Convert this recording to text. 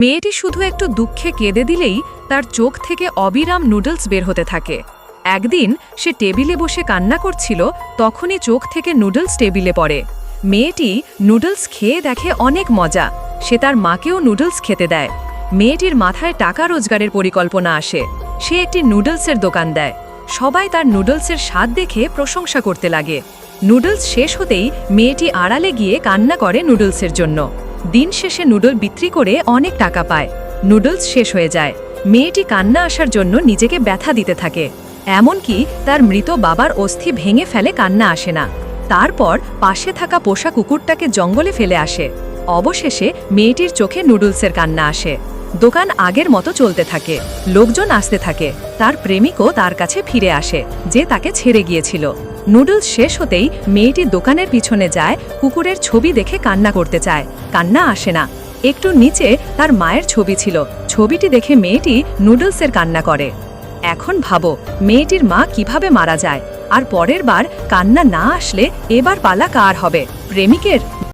মেয়েটি শুধু একটু দুঃখে কেঁদে দিলেই তার চোখ থেকে অবিরাম নুডলস বের হতে থাকে। একদিন সে টেবিলে বসে কান্না করছিল, তখনই চোখ থেকে নুডলস টেবিলে পড়ে। মেয়েটি নুডলস খেয়ে দেখে অনেক মজা। সে তার মাকেও নুডলস খেতে দেয়। মেয়েটির মাথায় টাকা রোজগারের পরিকল্পনা আসে। সে একটি নুডলসের দোকান দেয়। সবাই তার নুডলসের স্বাদ দেখে প্রশংসা করতে লাগে। নুডলস শেষ হতেই মেয়েটি আড়ালে গিয়ে কান্না করে নুডলসের জন্য। দিন শেষে নুডল বিক্রি করে অনেক টাকা পায়। নুডলস শেষ হয়ে যায়। মেয়েটি কান্না আসার জন্য নিজেকে ব্যথা দিতে থাকে। এমনকি তার মৃত বাবার অস্থি ভেঙে ফেলে, কান্না আসে না। তারপর পাশে থাকা পোষা কুকুরটাকে জঙ্গলে ফেলে আসে। অবশেষে মেয়েটির চোখে নুডলসের কান্না আসে। দোকান আগের মতো চলতে থাকে। লোকজন আসতে থাকে। তার প্রেমিকও তার কাছে ফিরে আসে, যে তাকে ছেড়ে গিয়েছিল। নুডলস শেষ হতেই মেয়েটি দোকানের পিছনে যায়। কুকুরের ছবি দেখে কান্না করতে চায়, কান্না আসে না। একটু নিচে তার মায়ের ছবি ছিল। ছবিটি দেখে মেয়েটি নুডলসের কান্না করে। এখন ভাবো, মেয়েটির মা কিভাবে মারা যায়। আর পরের বার কান্না না আসলে এবার পালা কার হবে, প্রেমিকের